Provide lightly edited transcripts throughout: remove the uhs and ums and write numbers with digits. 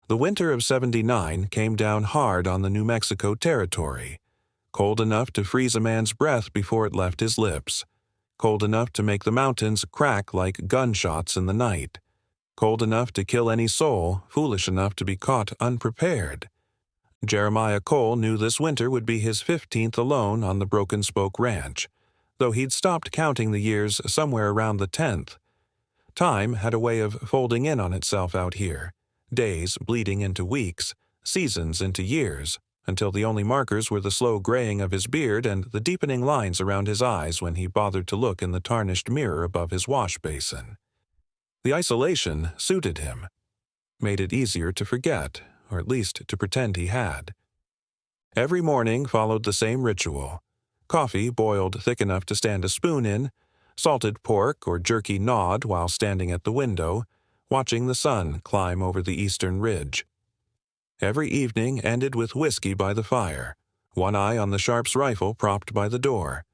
The winter of '79 came down hard on the New Mexico territory, cold enough to freeze a man's breath before it left his lips, cold enough to make the mountains crack like gunshots in the night, cold enough to kill any soul foolish enough to be caught unprepared. Jeremiah Cole knew this winter would be his 15th alone on the Broken Spoke Ranch, though he'd stopped counting the years somewhere around the 10th. Time had a way of folding in on itself out here, days bleeding into weeks, seasons into years, until the only markers were the slow graying of his beard and the deepening lines around his eyes when he bothered to look in the tarnished mirror above his wash basin. The isolation suited him, made it easier to forget, or at least to pretend he had. Every morning followed the same ritual: coffee boiled thick enough to stand a spoon in, salted pork or jerky gnawed while standing at the window, watching the sun climb over the eastern ridge. Every evening ended with whiskey by the fire, one eye on the Sharp's rifle propped by the door.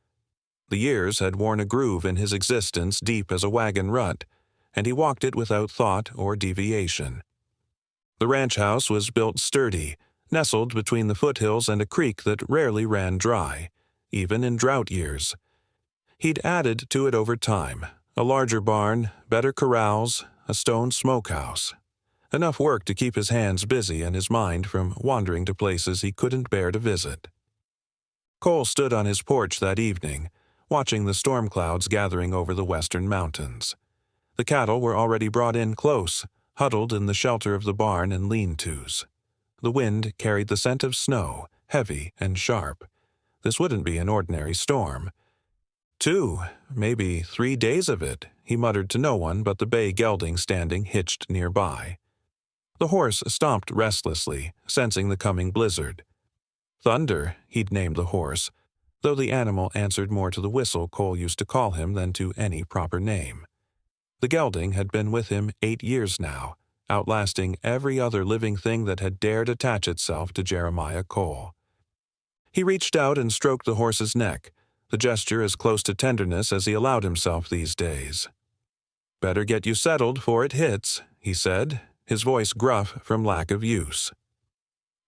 The years had worn a groove in his existence deep as a wagon rut, and he walked it without thought or deviation. The ranch house was built sturdy, nestled between the foothills and a creek that rarely ran dry, even in drought years. He'd added to it over time: a larger barn, better corrals, a stone smokehouse. Enough work to keep his hands busy and his mind from wandering to places he couldn't bear to visit. Cole stood on his porch that evening, watching the storm clouds gathering over the western mountains. The cattle were already brought in close, huddled in the shelter of the barn and lean-tos. The wind carried the scent of snow, heavy and sharp. This wouldn't be an ordinary storm. 2, maybe 3 days of it, he muttered to no one but the bay gelding standing hitched nearby. The horse stomped restlessly, sensing the coming blizzard. Thunder, he'd named the horse, though the animal answered more to the whistle Cole used to call him than to any proper name. The gelding had been with him 8 years now, outlasting every other living thing that had dared attach itself to Jeremiah Cole. He reached out and stroked the horse's neck, the gesture as close to tenderness as he allowed himself these days. "Better get you settled 'fore it hits," he said, his voice gruff from lack of use.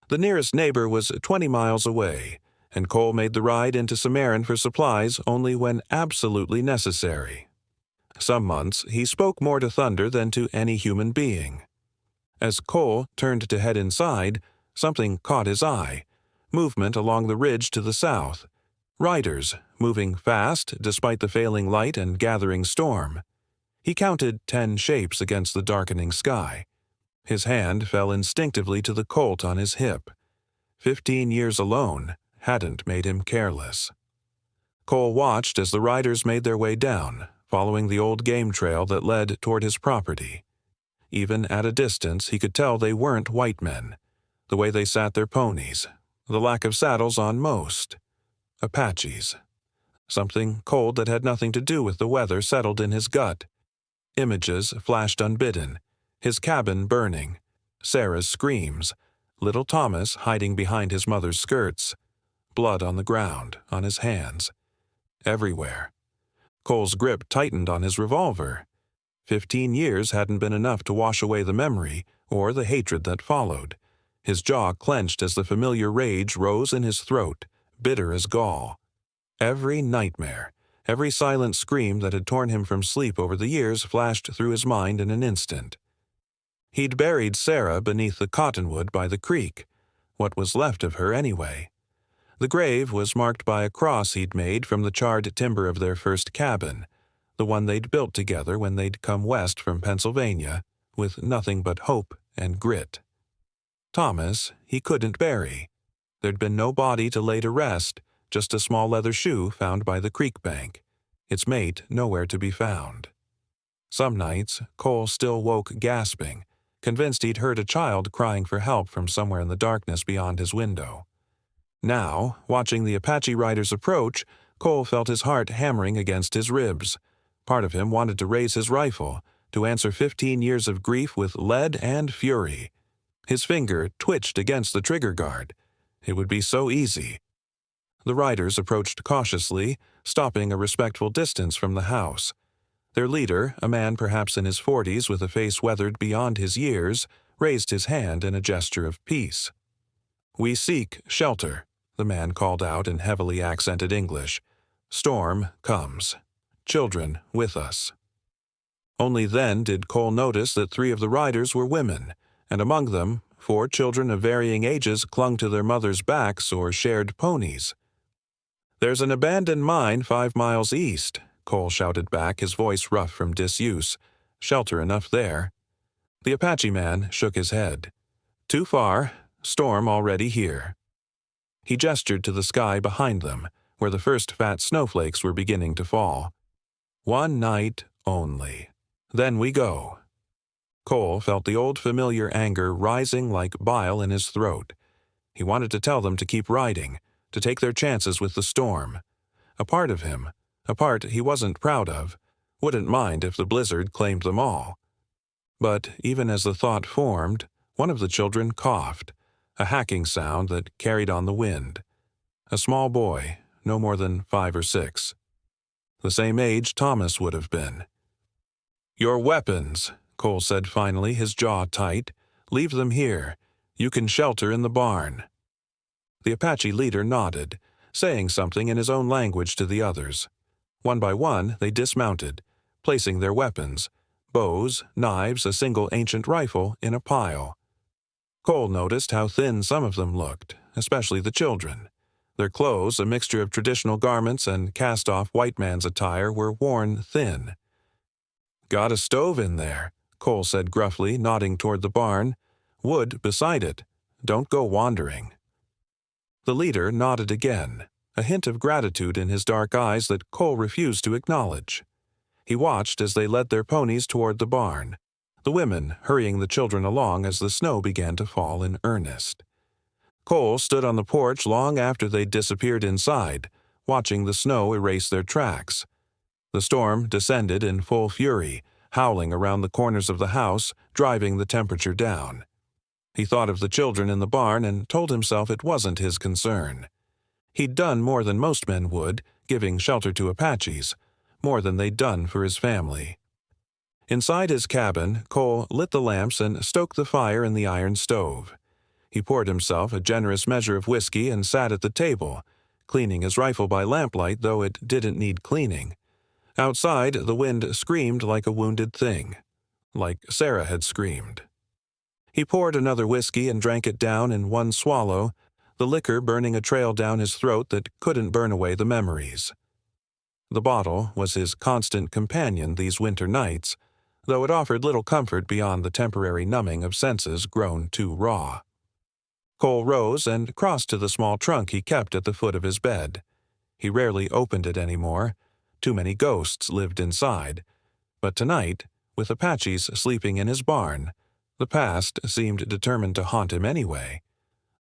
The nearest neighbor was 20 miles away, and Cole made the ride into Cimarron for supplies only when absolutely necessary. Some months he spoke more to thunder than to any human being. As Cole turned to head inside, something caught his eye: movement along the ridge to the south. Riders, moving fast despite the failing light and gathering storm. He counted 10 shapes against the darkening sky. His hand fell instinctively to the Colt on his hip. 15 years alone hadn't made him careless. Cole watched as the riders made their way down, following the old game trail that led toward his property. Even at a distance, he could tell they weren't white men. The way they sat their ponies, the lack of saddles on most. Apaches. Something cold that had nothing to do with the weather settled in his gut. Images flashed unbidden: his cabin burning, Sarah's screams, little Thomas hiding behind his mother's skirts, blood on the ground, on his hands. Everywhere. Cole's grip tightened on his revolver. 15 years hadn't been enough to wash away the memory or the hatred that followed. His jaw clenched as the familiar rage rose in his throat, bitter as gall. Every nightmare, every silent scream that had torn him from sleep over the years flashed through his mind in an instant. He'd buried Sarah beneath the cottonwood by the creek. What was left of her, anyway? The grave was marked by a cross he'd made from the charred timber of their first cabin, the one they'd built together when they'd come west from Pennsylvania, with nothing but hope and grit. Thomas he couldn't bury. There'd been no body to lay to rest, just a small leather shoe found by the creek bank, its mate nowhere to be found. Some nights, Cole still woke gasping, convinced he'd heard a child crying for help from somewhere in the darkness beyond his window. Now, watching the Apache riders approach, Cole felt his heart hammering against his ribs. Part of him wanted to raise his rifle, to answer 15 years of grief with lead and fury. His finger twitched against the trigger guard. It would be so easy. The riders approached cautiously, stopping a respectful distance from the house. Their leader, a man perhaps in his 40s with a face weathered beyond his years, raised his hand in a gesture of peace. "We seek shelter," the man called out in heavily accented English. "Storm comes. Children with us." Only then did Cole notice that 3 of the riders were women, and among them 4 children of varying ages clung to their mothers' backs or shared ponies. "There's an abandoned mine 5 miles east," Cole shouted back, his voice rough from disuse. "Shelter enough there." The Apache man shook his head. "Too far. Storm already here." He gestured to the sky behind them, where the first fat snowflakes were beginning to fall. "One night only. Then we go." Cole felt the old familiar anger rising like bile in his throat. He wanted to tell them to keep riding, to take their chances with the storm. A part of him, a part he wasn't proud of, wouldn't mind if the blizzard claimed them all. But even as the thought formed, one of the children coughed, a hacking sound that carried on the wind. A small boy, no more than 5 or 6. The same age Thomas would have been. "Your weapons," Cole said finally, his jaw tight. "Leave them here. You can shelter in the barn." The Apache leader nodded, saying something in his own language to the others. One by one, they dismounted, placing their weapons, bows, knives, a single ancient rifle, in a pile. Cole noticed how thin some of them looked, especially the children. Their clothes, a mixture of traditional garments and cast-off white man's attire, were worn thin. "Got a stove in there," Cole said gruffly, nodding toward the barn. "Wood beside it. Don't go wandering." The leader nodded again, a hint of gratitude in his dark eyes that Cole refused to acknowledge. He watched as they led their ponies toward the barn, the women hurrying the children along as the snow began to fall in earnest. Cole stood on the porch long after they disappeared inside, watching the snow erase their tracks. The storm descended in full fury, howling around the corners of the house, driving the temperature down. He thought of the children in the barn and told himself it wasn't his concern. He'd done more than most men would, giving shelter to Apaches, more than they'd done for his family. Inside his cabin, Cole lit the lamps and stoked the fire in the iron stove. He poured himself a generous measure of whiskey and sat at the table, cleaning his rifle by lamplight, though it didn't need cleaning. Outside, the wind screamed like a wounded thing, like Sarah had screamed. He poured another whiskey and drank it down in one swallow, the liquor burning a trail down his throat that couldn't burn away the memories. The bottle was his constant companion these winter nights, though it offered little comfort beyond the temporary numbing of senses grown too raw. Cole rose and crossed to the small trunk he kept at the foot of his bed. He rarely opened it anymore. Too many ghosts lived inside. But tonight, with Apaches sleeping in his barn, the past seemed determined to haunt him anyway.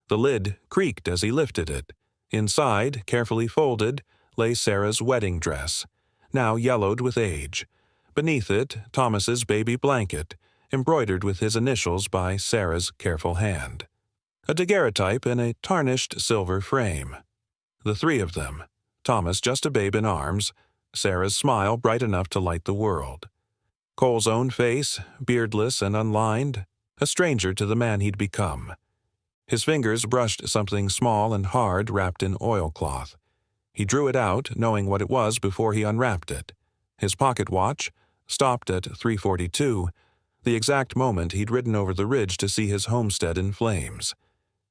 The lid creaked as he lifted it. Inside, carefully folded, lay Sarah's wedding dress, now yellowed with age. Beneath it, Thomas's baby blanket, embroidered with his initials by Sarah's careful hand. A daguerreotype in a tarnished silver frame. The 3 of them, Thomas just a babe in arms, Sarah's smile bright enough to light the world. Cole's own face, beardless and unlined, a stranger to the man he'd become. His fingers brushed something small and hard wrapped in oilcloth. He drew it out, knowing what it was before he unwrapped it. His pocket watch, stopped at 3:42, the exact moment he'd ridden over the ridge to see his homestead in flames.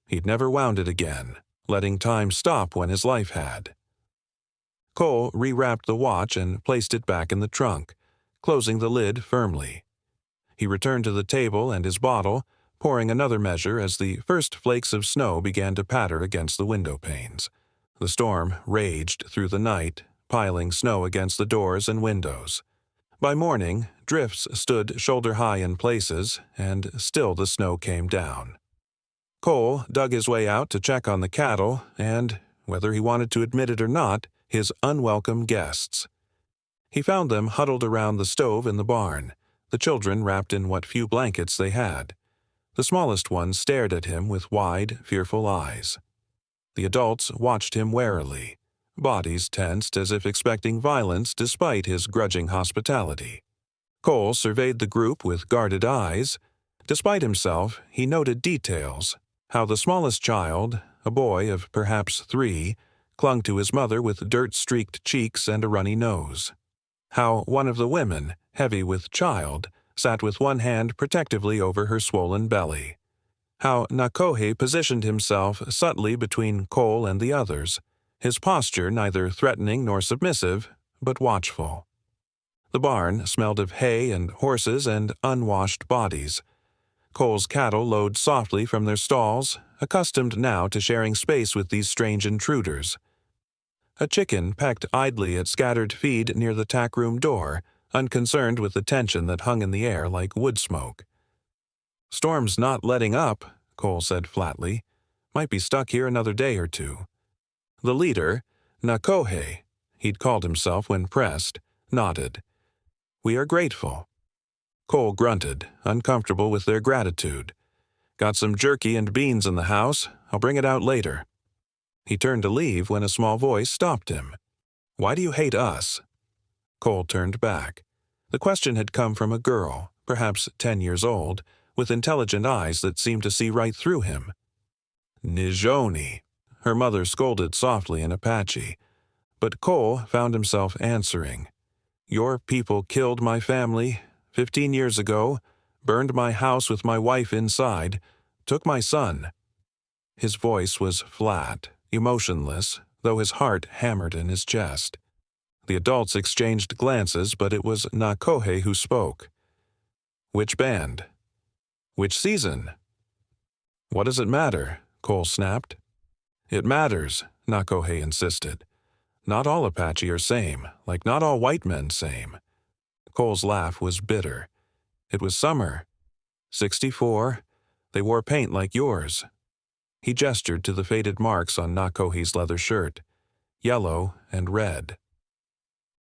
He'd never wound it again, letting time stop when his life had. Cole rewrapped the watch and placed it back in the trunk, closing the lid firmly. He returned to the table and his bottle, pouring another measure as the first flakes of snow began to patter against the window panes. The storm raged through the night, piling snow against the doors and windows. By morning, drifts stood shoulder-high in places, and still the snow came down. Cole dug his way out to check on the cattle and, whether he wanted to admit it or not, his unwelcome guests. He found them huddled around the stove in the barn, the children wrapped in what few blankets they had. The smallest one stared at him with wide, fearful eyes. The adults watched him warily, bodies tensed as if expecting violence despite his grudging hospitality. Cole surveyed the group with guarded eyes, Despite himself, he noted details, how the smallest child, a boy of perhaps 3, clung to his mother with dirt-streaked cheeks and a runny nose. How one of the women, heavy with child, sat with one hand protectively over her swollen belly. How Nakohe positioned himself subtly between Cole and the others, his posture neither threatening nor submissive, but watchful. The barn smelled of hay and horses and unwashed bodies. Cole's cattle lowed softly from their stalls, accustomed now to sharing space with these strange intruders. A chicken pecked idly at scattered feed near the tack-room door, unconcerned with the tension that hung in the air like wood smoke. "Storm's not letting up," Cole said flatly. "Might be stuck here another day or two." The leader, Nakohe, he'd called himself when pressed, nodded. "We are grateful." Cole grunted, uncomfortable with their gratitude. "Got some jerky and beans in the house. I'll bring it out later." He turned to leave when a small voice stopped him. "Why do you hate us?" Cole turned back. The question had come from a girl, perhaps 10 years old, with intelligent eyes that seemed to see right through him. "Nijoni," her mother scolded softly in Apache, but Cole found himself answering. "Your people killed my family 15 years ago, burned my house with my wife inside, took my son." His voice was flat, emotionless, though his heart hammered in his chest. The adults exchanged glances, but it was Nakohe who spoke. "Which band? Which season?" "What does it matter?" Cole snapped. "It matters," Nakohe insisted. "Not all Apache are same, like not all white men same." Cole's laugh was bitter. "It was summer. 64. They wore paint like yours." He gestured to the faded marks on Nakohe's leather shirt, yellow and red.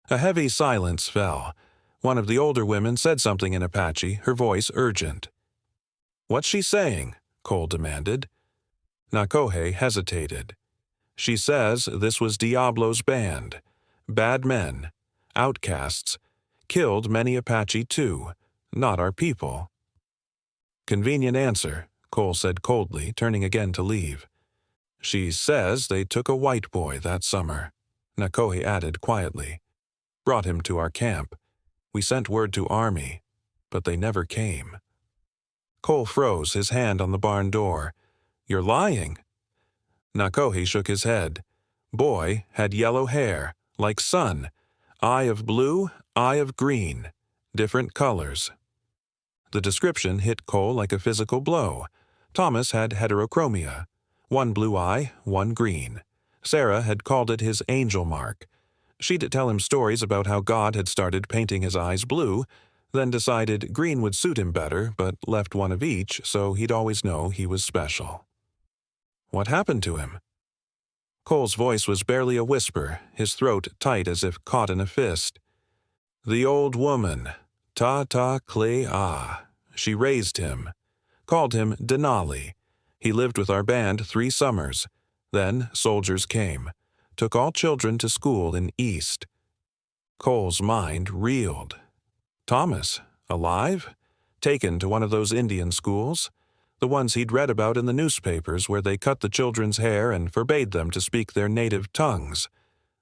A heavy silence fell. One of the older women said something in Apache, her voice urgent. "What's she saying?" Cole demanded. Nakohe hesitated. "She says this was Diablo's band. Bad men. Outcasts. Killed many Apache too. Not our people." "Convenient answer," Cole said coldly, turning again to leave. "She says they took a white boy that summer," Nakohe added quietly. "Brought him to our camp. We sent word to Army, but they never came." Cole froze, his hand on the barn door. "You're lying." Nakohe shook his head. "Boy had yellow hair, like sun. Eye of blue, eye of green. Different colors." The description hit Cole like a physical blow. Thomas had heterochromia. One blue eye, one green. Sarah had called it his angel mark. She'd tell him stories about how God had started painting his eyes blue, then decided green would suit him better, but left one of each so he'd always know he was special. "What happened to him?" Cole's voice was barely a whisper, his throat tight as if caught in a fist. "The old woman, Ta-Ta-Cle-Ah. She raised him. Called him Denali. He lived with our band 3 summers. Then soldiers came. Took all children to school in East." Cole's mind reeled. Thomas, alive? Taken to one of those Indian schools? The ones he'd read about in the newspapers where they cut the children's hair and forbade them to speak their native tongues,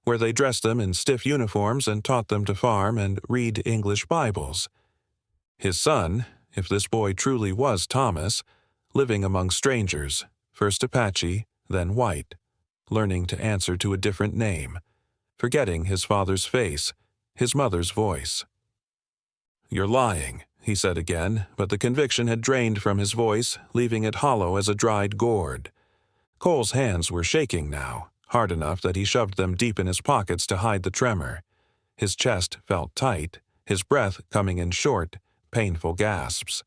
where they dressed them in stiff uniforms and taught them to farm and read English Bibles. His son, if this boy truly was Thomas, living among strangers, first Apache, then white, learning to answer to a different name, forgetting his father's face, his mother's voice. "You're lying," he said again, but the conviction had drained from his voice, leaving it hollow as a dried gourd. Cole's hands were shaking now, hard enough that he shoved them deep in his pockets to hide the tremor. His chest felt tight, his breath coming in short, painful gasps.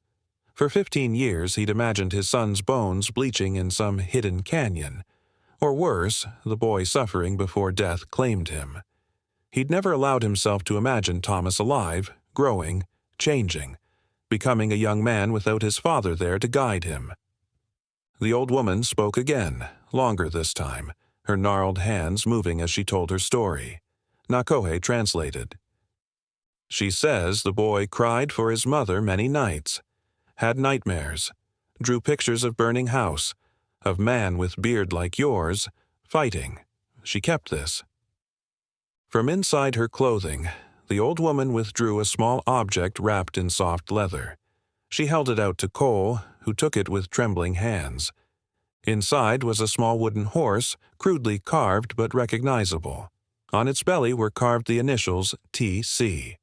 For 15 years he'd imagined his son's bones bleaching in some hidden canyon, or worse, the boy suffering before death claimed him. He'd never allowed himself to imagine Thomas alive, growing, changing, becoming a young man without his father there to guide him. The old woman spoke again, longer this time, her gnarled hands moving as she told her story. Nakohe translated. "She says the boy cried for his mother many nights. had nightmares, drew pictures of burning house, of man with beard like yours, fighting. She kept this. From inside her clothing, the old woman withdrew a small object wrapped in soft leather. She held it out to Cole, who took it with trembling hands. Inside was a small wooden horse, crudely carved but recognizable. On its belly were carved the initials T.C.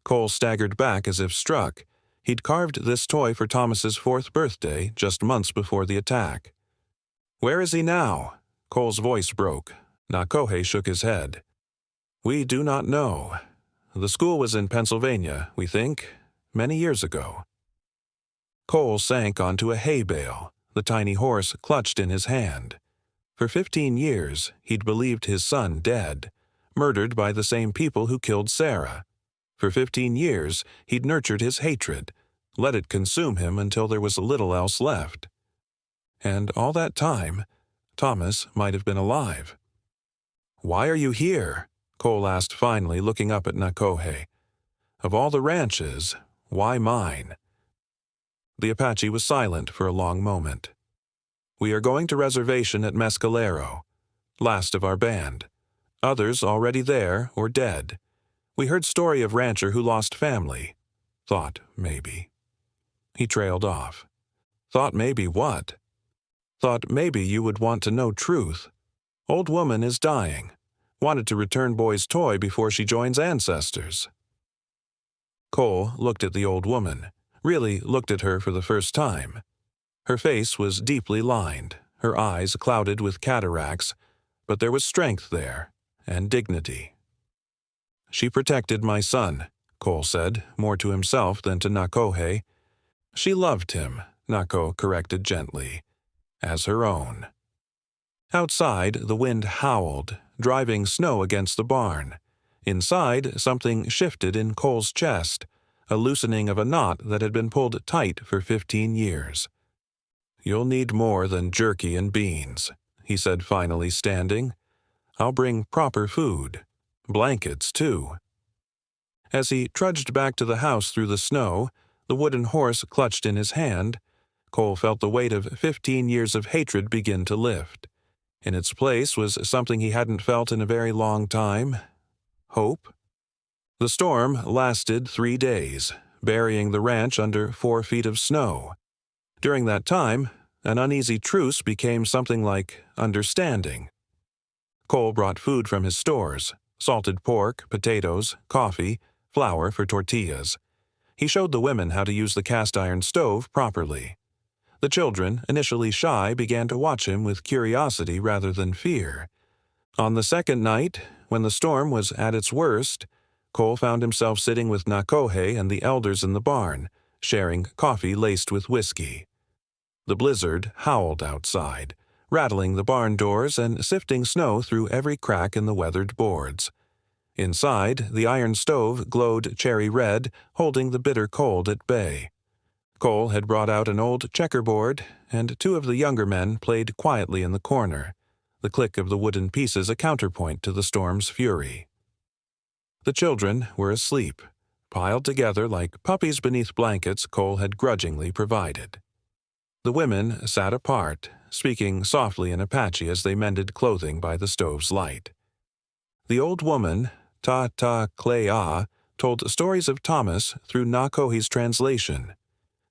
Cole staggered back as if struck. He'd carved this toy for Thomas's 4th birthday just months before the attack. "Where is he now?" Cole's voice broke. Nakohe shook his head. "We do not know. The school was in Pennsylvania, we think, many years ago." Cole sank onto a hay bale, the tiny horse clutched in his hand. For 15 years, he'd believed his son dead, murdered by the same people who killed Sarah. For 15 years, he'd nurtured his hatred, let it consume him until there was little else left. And all that time, Thomas might have been alive. "Why are you here?" Cole asked finally, looking up at Nakohe. "Of all the ranches, why mine?" The Apache was silent for a long moment. "We are going to reservation at Mescalero, last of our band. Others already there or dead. We heard story of rancher who lost family. Thought maybe." He trailed off. "Thought maybe what?" "Thought maybe you would want to know truth. Old woman is dying. Wanted to return boy's toy before she joins ancestors." Cole looked at the old woman, really looked at her for the first time. Her face was deeply lined, her eyes clouded with cataracts, but there was strength there, and dignity. "She protected my son," Cole said, more to himself than to Nakohe. "She loved him," Nako corrected gently, "as her own." Outside, the wind howled, driving snow against the barn. Inside, something shifted in Cole's chest, a loosening of a knot that had been pulled tight for 15 years. "You'll need more than jerky and beans," he said finally, standing. "I'll bring proper food. Blankets, too." As he trudged back to the house through the snow, the wooden horse clutched in his hand, Cole felt the weight of 15 years of hatred begin to lift. In its place was something he hadn't felt in a very long time: hope. The storm lasted 3 days, burying the ranch under 4 feet of snow. During that time, an uneasy truce became something like understanding. Cole brought food from his stores: salted pork, potatoes, coffee, flour for tortillas. He showed the women how to use the cast-iron stove properly. The children, initially shy, began to watch him with curiosity rather than fear. On the second night, when the storm was at its worst, Cole found himself sitting with Nakohe and the elders in the barn, sharing coffee laced with whiskey. The blizzard howled outside, rattling the barn doors and sifting snow through every crack in the weathered boards. Inside, the iron stove glowed cherry red, holding the bitter cold at bay. Cole had brought out an old checkerboard, and 2 of the younger men played quietly in the corner, the click of the wooden pieces a counterpoint to the storm's fury. The children were asleep, piled together like puppies beneath blankets Cole had grudgingly provided. The women sat apart, speaking softly in Apache as they mended clothing by the stove's light. The old woman, Klea, told stories of Thomas through Nakohe's translation,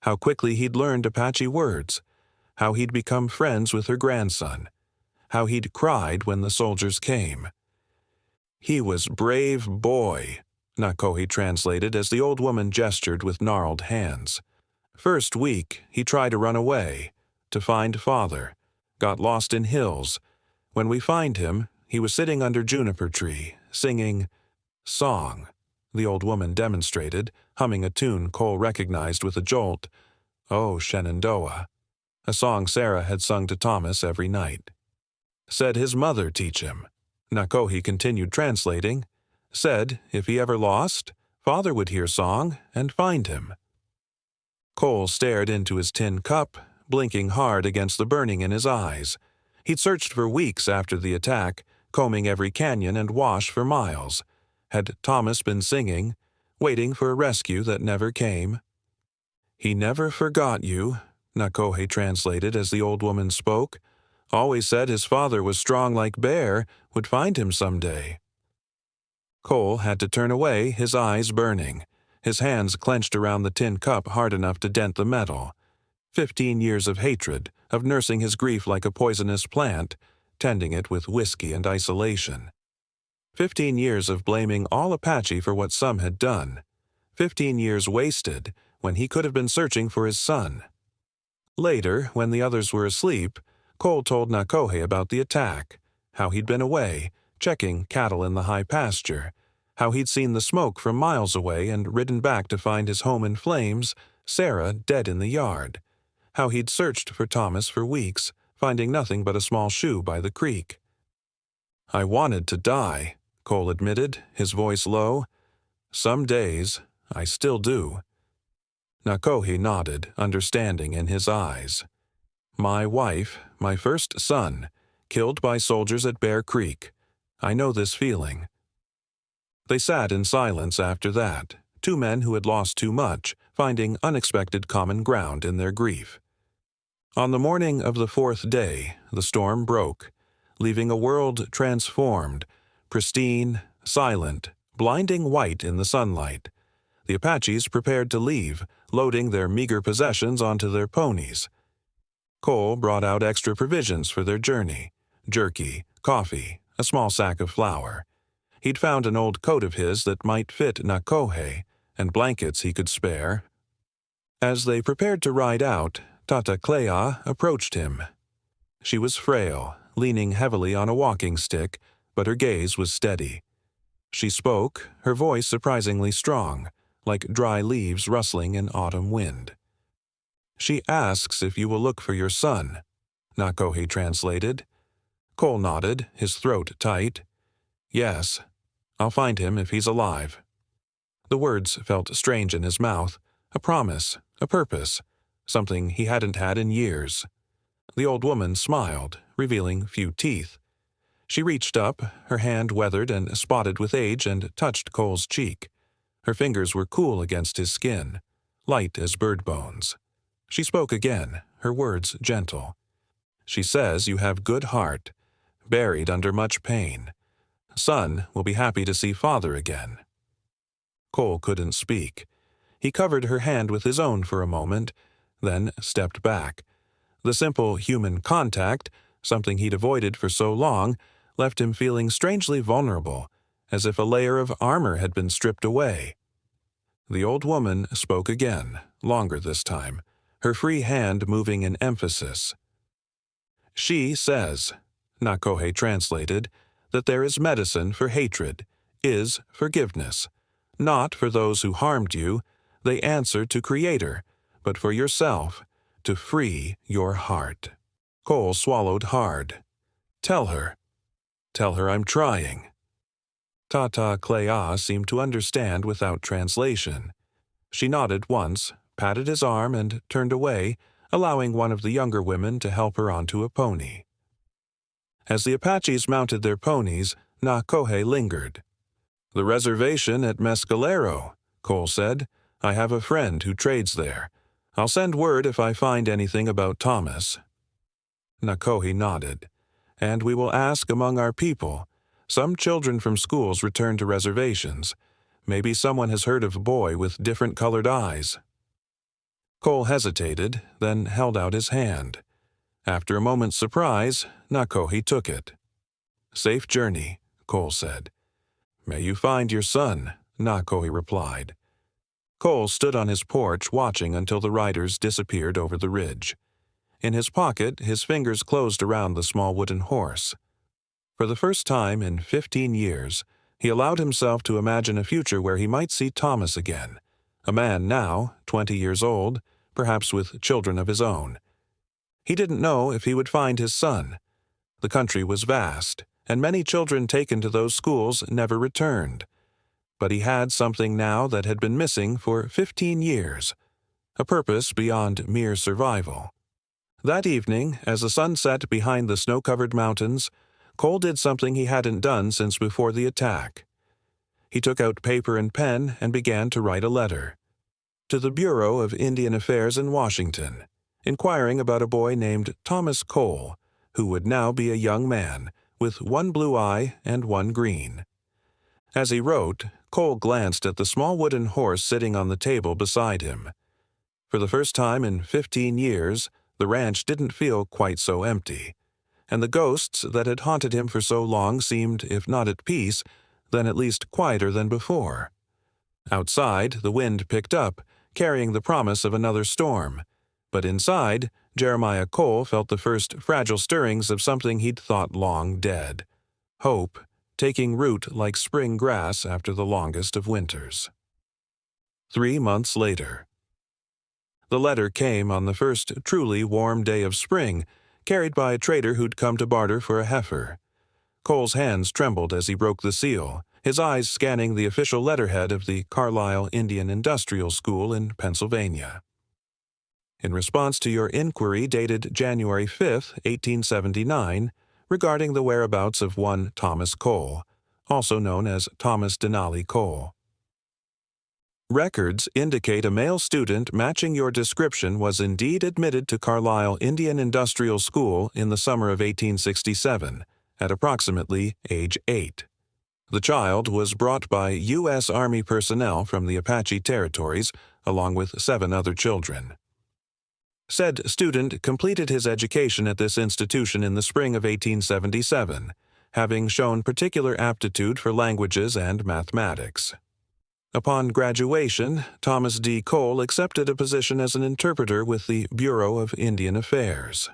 how quickly he'd learned Apache words, how he'd become friends with her grandson, how he'd cried when the soldiers came. "He was brave boy," Nakohe translated as the old woman gestured with gnarled hands. "First week, he tried to run away, to find father, got lost in hills. When we find him, he was sitting under juniper tree, singing song," the old woman demonstrated, humming a tune Cole recognized with a jolt, "Oh, Shenandoah," a song Sarah had sung to Thomas every night. "Said his mother teach him," Nakohe continued translating. "Said if he ever lost, father would hear song and find him." Cole stared into his tin cup, blinking hard against the burning in his eyes. He'd searched for weeks after the attack, combing every canyon and wash for miles. Had Thomas been singing, waiting for a rescue that never came? He never forgot you, Nakohe translated as the old woman spoke. Always said his father was strong like bear, would find him someday. Cole had to turn away, his eyes burning. His hands clenched around the tin cup hard enough to dent the metal. 15 years of hatred, of nursing his grief like a poisonous plant, tending it with whiskey and isolation. 15 years of blaming all Apache for what some had done. 15 years wasted when he could have been searching for his son. Later, when the others were asleep, Cole told Nakohe about the attack, how he'd been away, checking cattle in the high pasture, how he'd seen the smoke from miles away and ridden back to find his home in flames, Sarah dead in the yard, how he'd searched for Thomas for weeks, finding nothing but a small shoe by the creek. I wanted to die, Cole admitted, his voice low. Some days, I still do. Nakohe nodded, understanding in his eyes. My wife, my first son, killed by soldiers at Bear Creek. I know this feeling. They sat in silence after that, two men who had lost too much, finding unexpected common ground in their grief. On the morning of the fourth day, the storm broke, leaving a world transformed, pristine, silent, blinding white in the sunlight. The Apaches prepared to leave, loading their meager possessions onto their ponies. Cole brought out extra provisions for their journey: jerky, coffee, a small sack of flour. He'd found an old coat of his that might fit Nakohe, and blankets he could spare. As they prepared to ride out, Tata Clea approached him. She was frail, leaning heavily on a walking stick, but her gaze was steady. She spoke, her voice surprisingly strong, like dry leaves rustling in autumn wind. She asks if you will look for your son, Nakohe translated. Cole nodded, his throat tight. Yes, I'll find him if he's alive. The words felt strange in his mouth, a promise, a purpose, something he hadn't had in years. The old woman smiled, revealing few teeth. She reached up, her hand weathered and spotted with age, and touched Cole's cheek. Her fingers were cool against his skin, light as bird bones. She spoke again, her words gentle. She says you have good heart, buried under much pain. Son will be happy to see father again. Cole couldn't speak. He covered her hand with his own for a moment, then stepped back. The simple human contact, something he'd avoided for so long, left him feeling strangely vulnerable, as if a layer of armor had been stripped away. The old woman spoke again, longer this time, her free hand moving in emphasis. She says, Nakohe translated, that there is medicine for hatred, is forgiveness. Not for those who harmed you, they answer to Creator, but for yourself, to free your heart. Cole swallowed hard. Tell her I'm trying. Tata Clea seemed to understand without translation. She nodded once, patted his arm, and turned away, allowing one of the younger women to help her onto a pony. As the Apaches mounted their ponies, Nakohe lingered. The reservation at Mescalero, Cole said. I have a friend who trades there. I'll send word if I find anything about Thomas. Nakohe nodded. And we will ask among our people. Some children from schools return to reservations. Maybe someone has heard of a boy with different colored eyes. Cole hesitated, then held out his hand. After a moment's surprise, Nakohe took it. Safe journey, Cole said. May you find your son, Nakohe replied. Cole stood on his porch watching until the riders disappeared over the ridge. In his pocket, his fingers closed around the small wooden horse. For the first time in 15 years, he allowed himself to imagine a future where he might see Thomas again, a man now, 20 years old, perhaps with children of his own. He didn't know if he would find his son. The country was vast, and many children taken to those schools never returned. But he had something now that had been missing for 15 years, a purpose beyond mere survival. That evening, as the sun set behind the snow-covered mountains, Cole did something he hadn't done since before the attack. He took out paper and pen and began to write a letter. to the Bureau of Indian Affairs in Washington, inquiring about a boy named Thomas Cole, who would now be a young man, with one blue eye and one green. As he wrote, Cole glanced at the small wooden horse sitting on the table beside him. For the first time in 15 years, the ranch didn't feel quite so empty, and the ghosts that had haunted him for so long seemed, if not at peace, then at least quieter than before. Outside, the wind picked up, carrying the promise of another storm, but inside, Jeremiah Cole felt the first fragile stirrings of something he'd thought long dead: hope, taking root like spring grass after the longest of winters. 3 months later. The letter came on the first truly warm day of spring, carried by a trader who'd come to barter for a heifer. Cole's hands trembled as he broke the seal, his eyes scanning the official letterhead of the Carlisle Indian Industrial School in Pennsylvania. In response to your inquiry dated January 5, 1879, regarding the whereabouts of one Thomas Cole, also known as Thomas Denali Cole. Records indicate a male student matching your description was indeed admitted to Carlisle Indian Industrial School in the summer of 1867, at approximately age 8. The child was brought by U.S. Army personnel from the Apache territories, along with 7 other children. Said student completed his education at this institution in the spring of 1877, having shown particular aptitude for languages and mathematics. Upon graduation, Thomas D. Cole accepted a position as an interpreter with the Bureau of Indian Affairs.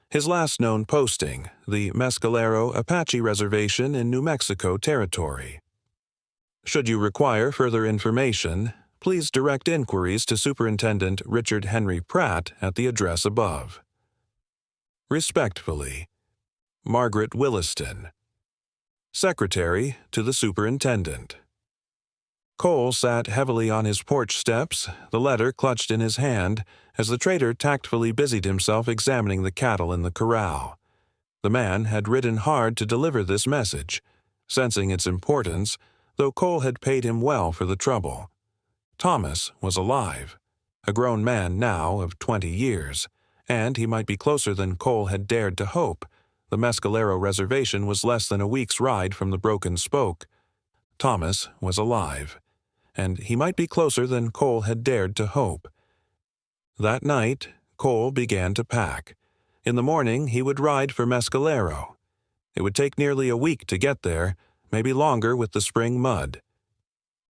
His last known posting, the Mescalero Apache Reservation in New Mexico Territory. Should you require further information, please direct inquiries to Superintendent Richard Henry Pratt at the address above. Respectfully, Margaret Williston, Secretary to the Superintendent. Cole sat heavily on his porch steps, the letter clutched in his hand, as the trader tactfully busied himself examining the cattle in the corral. The man had ridden hard to deliver this message, sensing its importance, though Cole had paid him well for the trouble. Thomas was alive, a grown man now of 20 years, and he might be closer than Cole had dared to hope. The Mescalero Reservation was less than a week's ride from the Broken Spoke. Thomas was alive, and he might be closer than Cole had dared to hope. That night, Cole began to pack. In the morning, he would ride for Mescalero. It would take nearly a week to get there, maybe longer with the spring mud.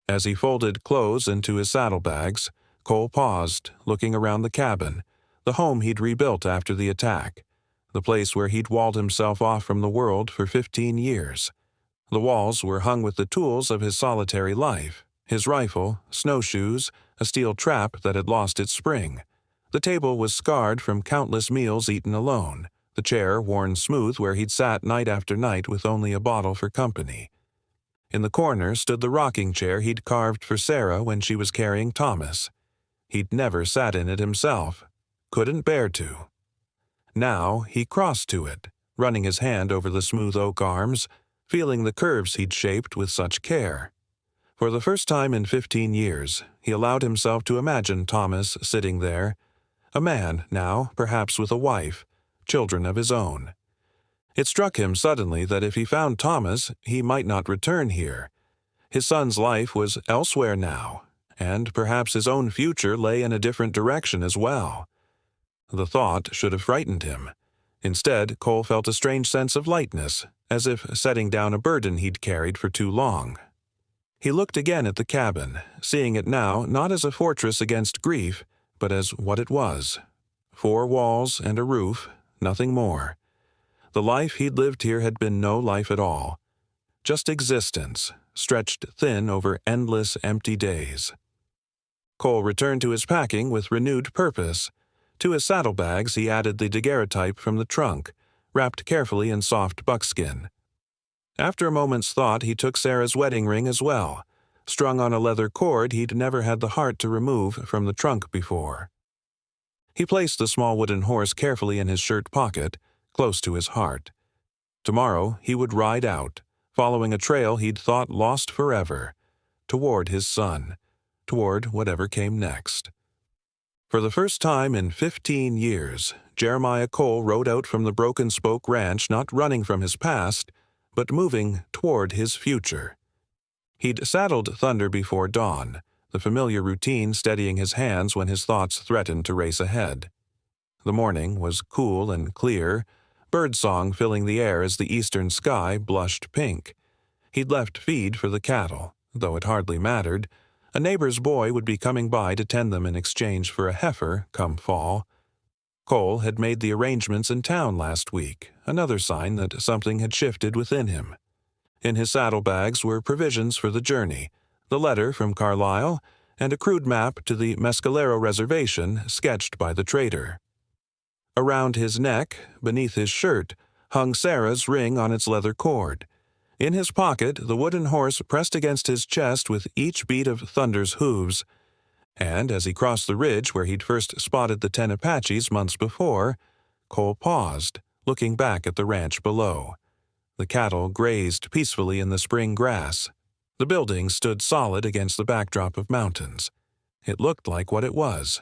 As he folded clothes into his saddlebags, Cole paused, looking around the cabin, the home he'd rebuilt after the attack, the place where he'd walled himself off from the world for 15 years. The walls were hung with the tools of his solitary life: his rifle, snowshoes, a steel trap that had lost its spring. The table was scarred from countless meals eaten alone, the chair worn smooth where he'd sat night after night with only a bottle for company. In the corner stood the rocking chair he'd carved for Sarah when she was carrying Thomas. He'd never sat in it himself, couldn't bear to. Now he crossed to it, running his hand over the smooth oak arms, feeling the curves he'd shaped with such care. For the first time in 15 years, he allowed himself to imagine Thomas sitting there, a man now, perhaps with a wife, children of his own. It struck him suddenly that if he found Thomas, he might not return here. His son's life was elsewhere now, and perhaps his own future lay in a different direction as well. The thought should have frightened him. Instead, Cole felt a strange sense of lightness, as if setting down a burden he'd carried for too long. He looked again at the cabin, seeing it now not as a fortress against grief, but as what it was: 4 walls and a roof, nothing more. The life he'd lived here had been no life at all, just existence, stretched thin over endless empty days. Cole returned to his packing with renewed purpose. To his saddlebags he added the daguerreotype from the trunk, wrapped carefully in soft buckskin. After a moment's thought, he took Sarah's wedding ring as well, strung on a leather cord he'd never had the heart to remove from the trunk before. He placed the small wooden horse carefully in his shirt pocket, close to his heart. Tomorrow he would ride out, following a trail he'd thought lost forever, toward his son, toward whatever came next. For the first time in 15 years, Jeremiah Cole rode out from the Broken Spoke Ranch not running from his past, but moving toward his future. He'd saddled Thunder before dawn, the familiar routine steadying his hands when his thoughts threatened to race ahead. The morning was cool and clear, birdsong filling the air as the eastern sky blushed pink. He'd left feed for the cattle, though it hardly mattered. A neighbor's boy would be coming by to tend them in exchange for a heifer come fall. Cole had made the arrangements in town last week, another sign that something had shifted within him. In his saddlebags were provisions for the journey, the letter from Carlisle, and a crude map to the Mescalero Reservation sketched by the trader. Around his neck, beneath his shirt, hung Sarah's ring on its leather cord. In his pocket, the wooden horse pressed against his chest with each beat of Thunder's hooves, and as he crossed the ridge where he'd first spotted the 10 Apaches months before, Cole paused, looking back at the ranch below. The cattle grazed peacefully in the spring grass. The building stood solid against the backdrop of mountains. It looked like what it was.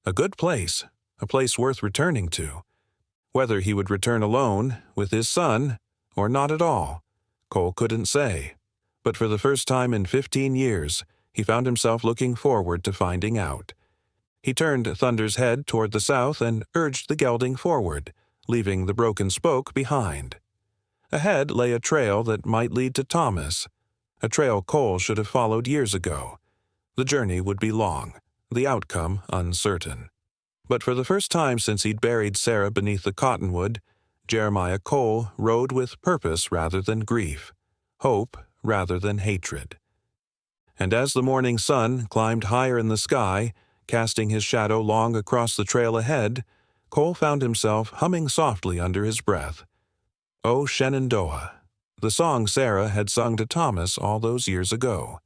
A good place, a place worth returning to. Whether he would return alone, with his son, or not at all, Cole couldn't say. But for the first time in 15 years, he found himself looking forward to finding out. He turned Thunder's head toward the south and urged the gelding forward, leaving the Broken Spoke behind. Ahead lay a trail that might lead to Thomas, a trail Cole should have followed years ago. The journey would be long, the outcome uncertain. But for the first time since he'd buried Sarah beneath the cottonwood, Jeremiah Cole rode with purpose rather than grief, hope rather than hatred. And as the morning sun climbed higher in the sky, casting his shadow long across the trail ahead, Cole found himself humming softly under his breath. "O Shenandoah," the song Sarah had sung to Thomas all those years ago.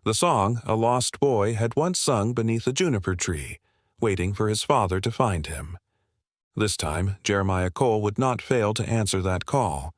The song a lost boy had once sung beneath a juniper tree, waiting for his father to find him. This time, Jeremiah Cole would not fail to answer that call.